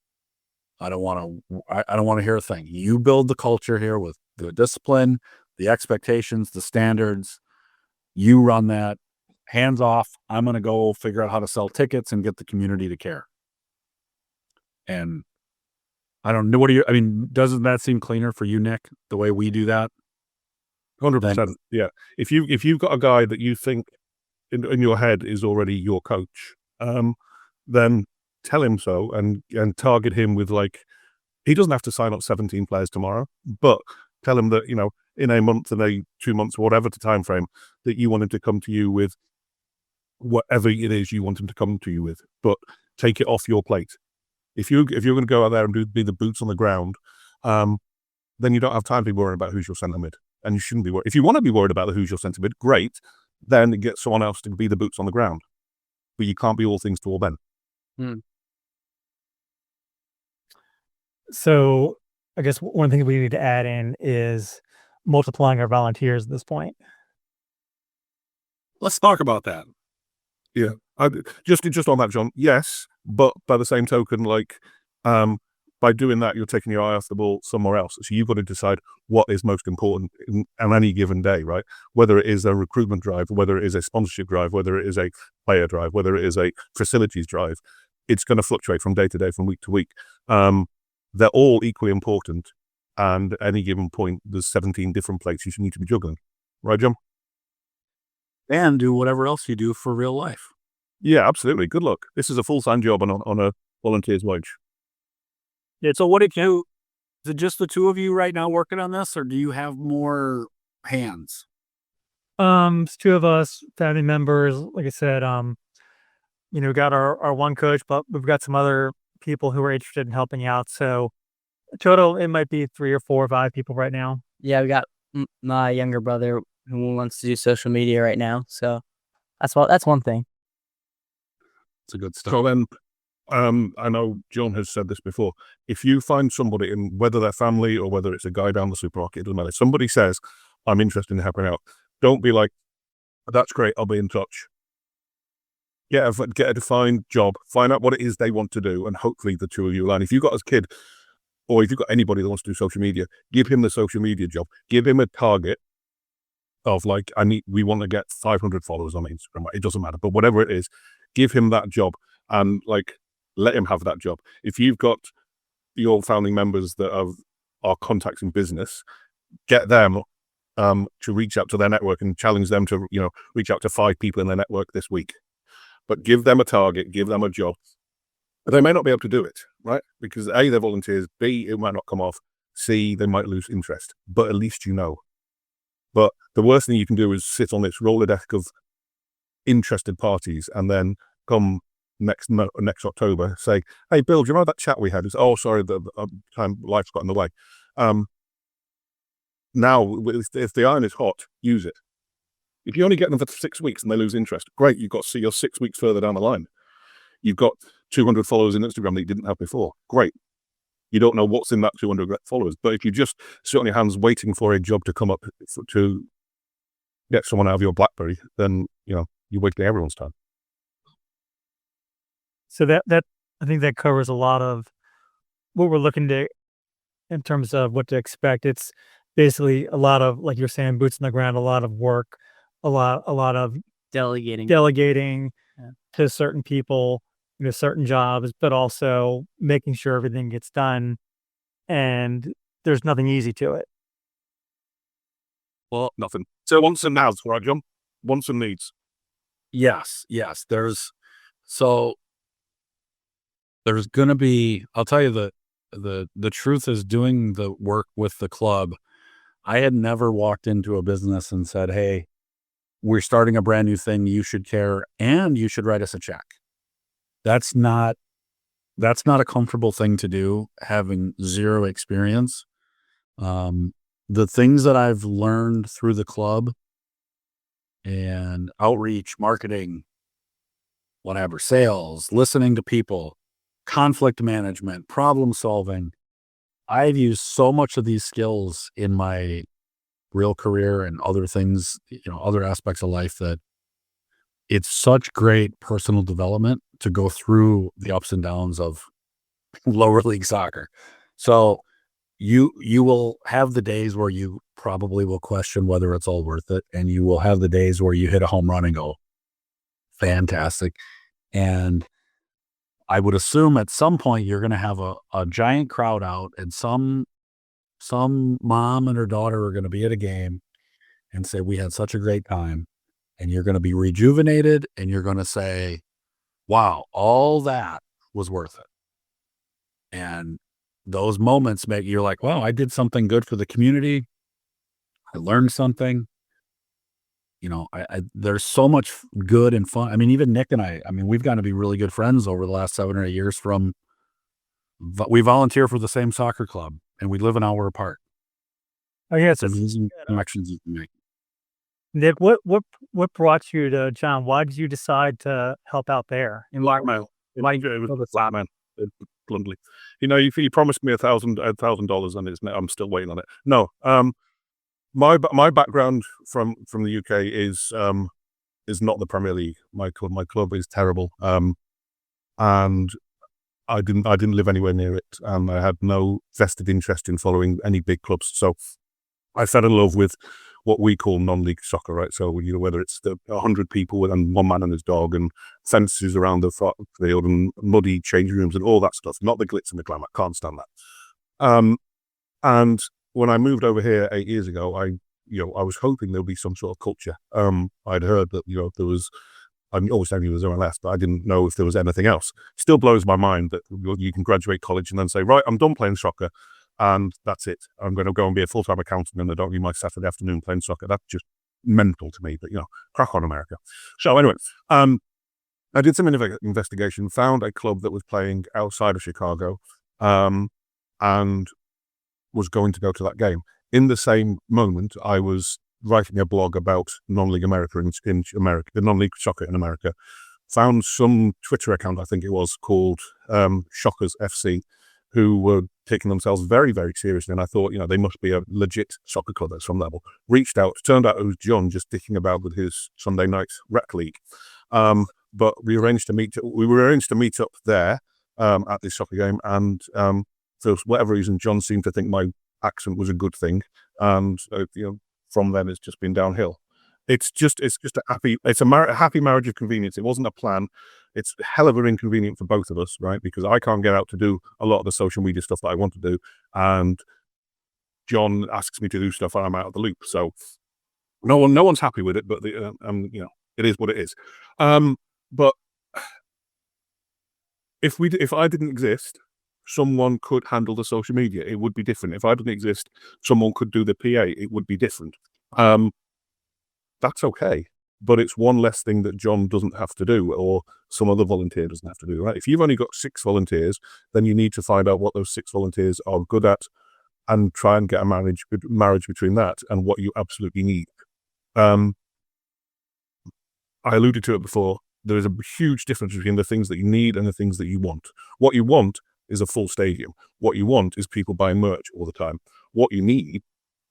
I don't want to hear a thing. You build the culture here with the discipline, the expectations, the standards. You run that. Hands off. I'm going to go figure out how to sell tickets and get the community to care. And I don't know. Doesn't that seem cleaner for you, Nick, the way we do that? 100%. Yeah. If you've got a guy that you think in your head is already your coach, then tell him so and target him with, like, he doesn't have to sign up 17 players tomorrow, but tell him that, in a month, in 2 months, whatever the time frame, that you want him to come to you with whatever it is you want him to come to you with, but take it off your plate. If you're going to go out there and be the boots on the ground, then you don't have time to be worrying about who's your centre mid, and you shouldn't be worried. If you want to be worried about who's your centre mid, great. Then get someone else to be the boots on the ground. But you can't be all things to all men. So I guess one thing we need to add in is multiplying our volunteers at this point. Let's talk about that. Yeah. Just on that, John. Yes, but by the same token, like, by doing that, you're taking your eye off the ball somewhere else. So you've got to decide what is most important on any given day, right? Whether it is a recruitment drive, whether it is a sponsorship drive, whether it is a player drive, whether it is a facilities drive, it's going to fluctuate from day to day, from week to week. They're all equally important, and at any given point, there's 17 different plates you should need to be juggling, right, John? And do whatever else you do for real life. Yeah, absolutely. Good luck. This is a full-time job on a volunteer's wage. Yeah. So what did you? Is it just the two of you right now working on this, or do you have more hands? It's two of us, family members. Like I said, we got our one coach, but we've got some other people who are interested in helping out. So total, it might be 3 or 4 or 5 people right now. Yeah, we got my younger brother who wants to do social media right now. So that's one thing. It's a good stuff. So then, I know John has said this before. If you find somebody, in whether they're family or whether it's a guy down the supermarket, it doesn't matter. If somebody says, I'm interested in helping out, don't be like, that's great, I'll be in touch. Get a defined job, find out what it is they want to do, and hopefully the two of you align. If you've got a kid, or if you've got anybody that wants to do social media, give him the social media job. Give him a target of, like, we want to get 500 followers on Instagram. It doesn't matter, but whatever it is, give him that job and, like, let him have that job. If you've got your founding members that are contacts in business, get them to reach out to their network and challenge them to, reach out to 5 people in their network this week. But give them a target, give them a job, They may not be able to do it, right? Because A, they're volunteers, B, it might not come off, C, they might lose interest, but at least you know. But the worst thing you can do is sit on this Rolodeck of interested parties and then come next October say, hey, Bill, do you remember that chat we had? It's, oh, sorry, the time life's got in the way. Now, if the iron is hot, use it. If you only get them for 6 weeks and they lose interest, great, you've got to see you're 6 weeks further down the line. You've got 200 followers in Instagram that you didn't have before. Great. You don't know what's in that 200 followers. But if you just sit on your hands waiting for a job to come up to get someone out of your BlackBerry, then, you're wasting everyone's time. So that I think that covers a lot of what we're looking to in terms of what to expect. It's basically a lot of, like you're saying, boots on the ground, a lot of work, a lot of Delegating. Yeah. To certain people, certain jobs, but also making sure everything gets done, and there's nothing easy to it. Well, nothing. So wants and nows, right, John? Wants and needs. Yes. There's going to be, I'll tell you the truth is, doing the work with the club, I had never walked into a business and said, hey, we're starting a brand new thing, you should care, and you should write us a check. That's not a comfortable thing to do, having zero experience. The things that I've learned through the club and outreach, marketing, whatever, sales, listening to people, conflict management, problem solving, I've used so much of these skills in my real career and other things, other aspects of life, that it's such great personal development to go through the ups and downs of lower league soccer. So you will have the days where you probably will question whether it's all worth it, and you will have the days where you hit a home run and go, fantastic. And I would assume at some point you're going to have a giant crowd out, and some mom and her daughter are going to be at a game and say, we had such a great time. And you're going to be rejuvenated, and you're going to say, wow, all that was worth it. And those moments you're like, wow, I did something good for the community. I learned something. There's so much good and fun. I mean, even Nick and I we've gotten to be really good friends over the last 7 or 8 years. We volunteer for the same soccer club, and we live an hour apart. Oh, yeah. It's amazing connections you can make. Nick, what brought you to John? Why did you decide to help out there? Blackmail. It was blackmail, bluntly. You promised me $1,000, and I'm still waiting on it. No. My background from the UK is not the Premier League. My club is terrible. And I didn't live anywhere near it, and I had no vested interest in following any big clubs. So I fell in love with what we call non-league soccer, right? So whether it's 100 people and one man and his dog, and fences around the field, and muddy changing rooms and all that stuff, not the glitz and the glamour. Can't stand that. And when I moved over here 8 years ago, I was hoping there'll be some sort of culture. I'd heard that there was. I always knew there was MLS, but I didn't know if there was anything else. Still blows my mind that you can graduate college and then say, right, I'm done playing soccer, and that's it. I'm going to go and be a full-time accountant, and I don't need my Saturday afternoon playing soccer. That's just mental to me, but crack on, America. So anyway, I did some investigation, found a club that was playing outside of Chicago, and was going to go to that game. In the same moment, I was writing a blog about non-league America in America, the non-league soccer in America. Found some Twitter account, I think it was, called Shockers FC, who were taking themselves very, very seriously. And I thought, they must be a legit soccer club at some level. Reached out. Turned out it was John just dicking about with his Sunday night rec league. But we arranged to meet up there at this soccer game. And for whatever reason, John seemed to think my accent was a good thing. And from then it's just been downhill. It's a happy marriage of convenience. It wasn't a plan. It's a hell of an inconvenient for both of us, right? Because I can't get out to do a lot of the social media stuff that I want to do, and John asks me to do stuff and I'm out of the loop. So no one's happy with it, but it is what it is. But if I didn't exist, someone could handle the social media. It would be different. If I didn't exist, someone could do the PA. It would be different. That's okay, but it's one less thing that John doesn't have to do, or some other volunteer doesn't have to do, right? If you've only got 6 volunteers, then you need to find out what those 6 volunteers are good at and try and get a marriage between that and what you absolutely need. I alluded to it before. There is a huge difference between the things that you need and the things that you want. What you want is a full stadium. What you want is people buying merch all the time. What you need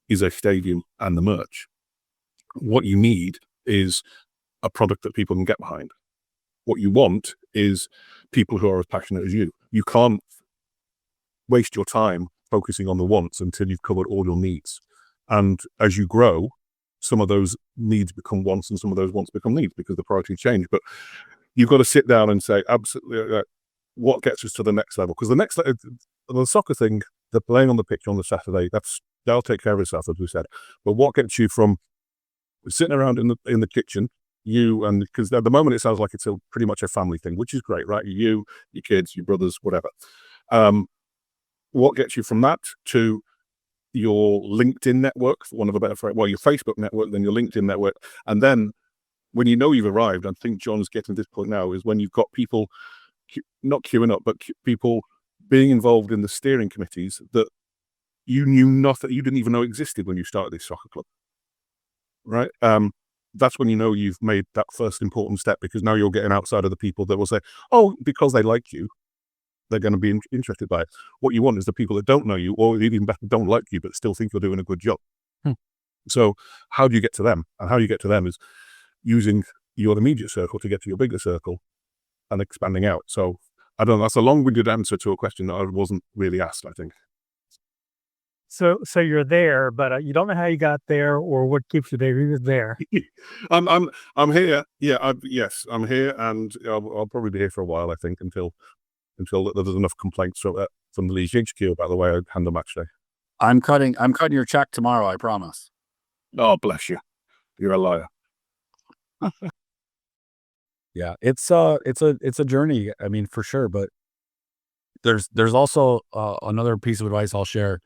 is a stadium and the merch. What you need is a product that people can get behind. What you want is people who are as passionate as you. You can't waste your time focusing on the wants until you've covered all your needs. And as you grow, some of those needs become wants and some of those wants become needs because the priorities change. But you've got to sit down and say, absolutely, what gets us to the next level? Because the soccer thing, the playing on the pitch on the Saturday, that'll take care of itself, as we said. But what gets you from sitting around in the kitchen, because at the moment it sounds like it's pretty much a family thing, which is great, right? You, your kids, your brothers, whatever. What gets you from that to your LinkedIn network, for one of a better phrase, well, your Facebook network, then your LinkedIn network, and then when you know you've arrived, I think John's getting to this point now, is when you've got people not queuing up, but people being involved in the steering committees that you knew nothing, you didn't even know existed when you started this soccer club, right? That's when you know you've made that first important step, because now you're getting outside of the people that will say, oh, because they like you, they're going to be interested by it. What you want is the people that don't know you, or even better, don't like you, but still think you're doing a good job. So how do you get to them? And how you get to them is using your immediate circle to get to your bigger circle and expanding out. So I don't know, that's a long-winded answer to a question that I wasn't really asked, I think. So you're there, but you don't know how you got there or what keeps you there. You're just there. I'm here. Yeah, yes, I'm here, and I'll probably be here for a while, I think, until there's enough complaints from the League HQ about the way I handle match day. I'm cutting your check tomorrow, I promise. Oh, bless you. You're a liar. Yeah, it's a journey. I mean, for sure. But there's also another piece of advice I'll share.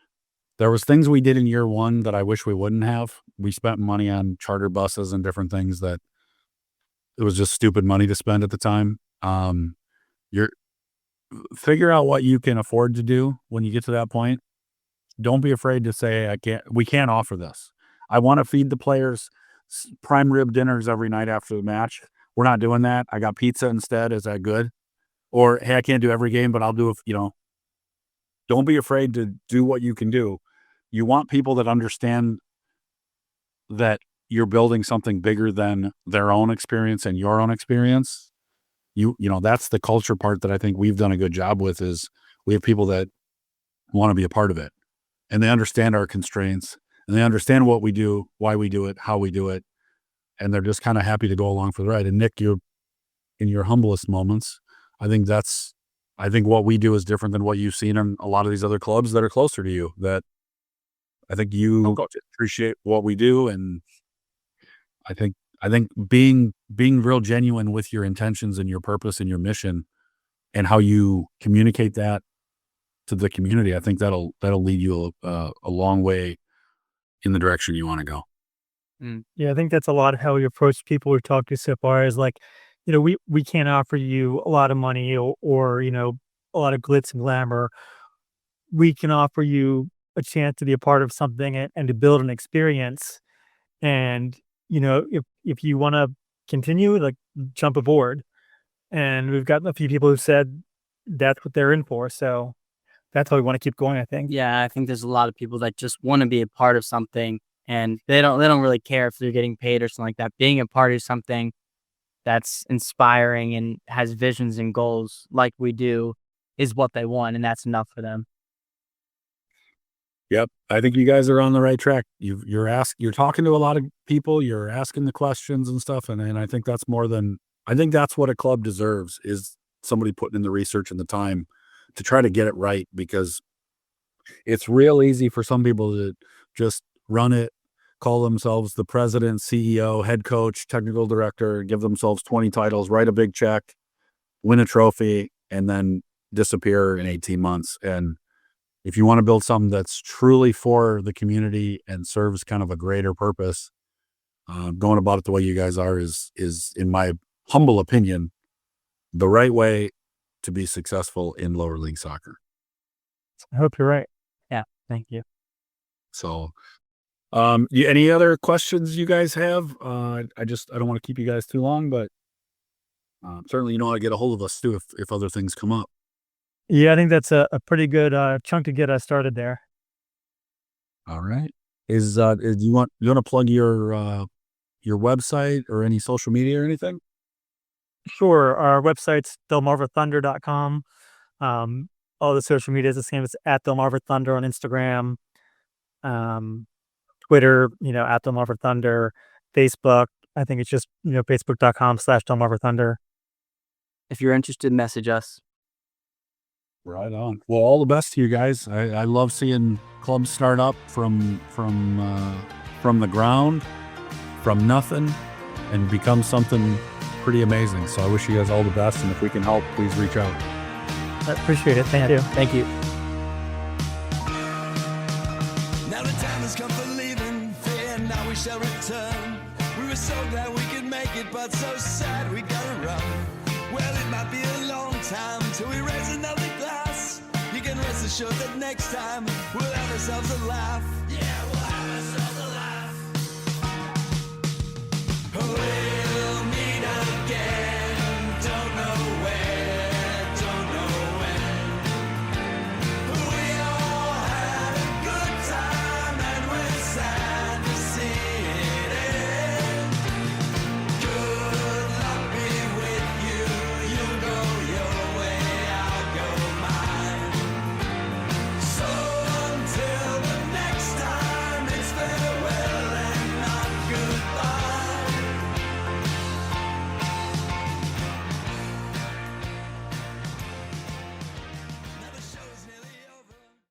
There was things we did in year 1 that I wish we wouldn't have. We spent money on charter buses and different things that it was just stupid money to spend at the time. Figure out what you can afford to do when you get to that point. Don't be afraid to say, we can't offer this. I want to feed the players prime rib dinners every night after the match. We're not doing that. I got pizza instead. Is that good? Or, hey, I can't do every game, but I'll do it. Don't be afraid to do what you can do. You want people that understand that you're building something bigger than their own experience and your own experience. That's the culture part that I think we've done a good job with, is we have people that want to be a part of it, and they understand our constraints, and they understand what we do, why we do it, how we do it. And they're just kind of happy to go along for the ride. And Nick, you, in your humblest moments, I think what we do is different than what you've seen in a lot of these other clubs that are closer to you, that I think you appreciate what we do. And I think being real genuine with your intentions and your purpose and your mission and how you communicate that to the community, I think that'll lead you a long way in the direction you want to go. Yeah, I think that's a lot of how we approach people we talk to so far, is like, we can't offer you a lot of money or a lot of glitz and glamour. We can offer you a chance to be a part of something and to build an experience. And, if you want to continue, like, jump aboard. And we've got a few people who said that's what they're in for. So that's how we want to keep going, I think. Yeah, I think there's a lot of people that just want to be a part of something, and they don't really care if they're getting paid or something like that. Being a part of something that's inspiring and has visions and goals like we do is what they want, and that's enough for them. Yep. I think you guys are on the right track. You're talking to a lot of people, you're asking the questions and stuff. And I think that's that's what a club deserves, is somebody putting in the research and the time to try to get it right, because it's real easy for some people to just run it, call themselves the president, CEO, head coach, technical director, give themselves 20 titles, write a big check, win a trophy, and then disappear in 18 months. And if you want to build something that's truly for the community and serves kind of a greater purpose, going about it the way you guys are is, in my humble opinion, the right way to be successful in lower league soccer. I hope you're right. Yeah, thank you. So, any other questions you guys have? I don't want to keep you guys too long, but certainly you know how to get a hold of us too if other things come up. Yeah, I think that's a pretty good chunk to get us started there. All right. Is you want to plug your website or any social media or anything? Sure. Our website's delmarvathunder.com. All the social media is the same. It's at Delmarva Thunder on Instagram, Twitter, at Delmarva Thunder, Facebook. I think it's just, facebook.com/Delmarva Thunder. If you're interested, message us. Right on. Well, all the best to you guys. I love seeing clubs start up from the ground, from nothing, and become something pretty amazing. So I wish you guys all the best, and if we can help, please reach out. I appreciate it. Thank you. Thank you. Now the time has come for leaving, fear now we shall return. We were so glad we could make it, but so sad we gotta run. Well, it might be a long time till we raise another glass. You can rest assured that next time we'll have ourselves a laugh.